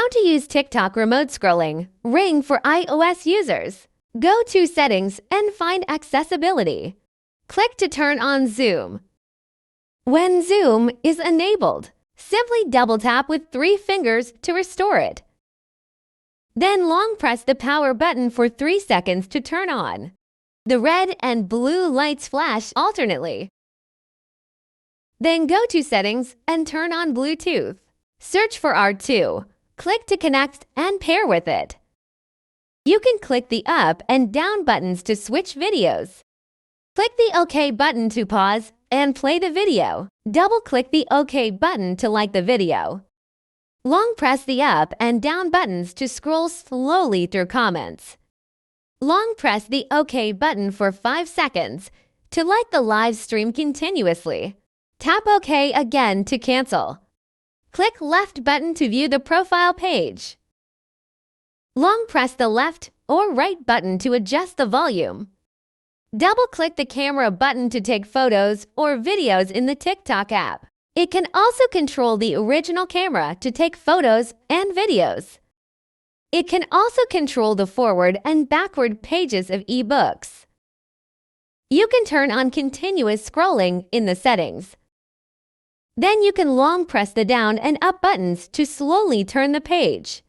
How to use TikTok remote scrolling. Ring for iOS users. Go to Settings and find Accessibility. Click to turn on Zoom. When Zoom is enabled, simply double-tap with 3 fingers to restore it. Then long press the power button for 3 seconds to turn on. The red and blue lights flash alternately. Then go to Settings and turn on Bluetooth. Search for R2. Click to connect and pair with it. You can click the up and down buttons to switch videos. Click the OK button to pause and play the video. Double-click the OK button to like the video. Long press the up and down buttons to scroll slowly through comments. Long press the OK button for 5 seconds to like the live stream continuously. Tap OK again to cancel. Click left button to view the profile page. Long press the left or right button to adjust the volume. Double-click the camera button to take photos or videos in the TikTok app. It can also control the original camera to take photos and videos. It can also control the forward and backward pages of ebooks. You can turn on continuous scrolling in the settings. Then you can long press the down and up buttons to slowly turn the page.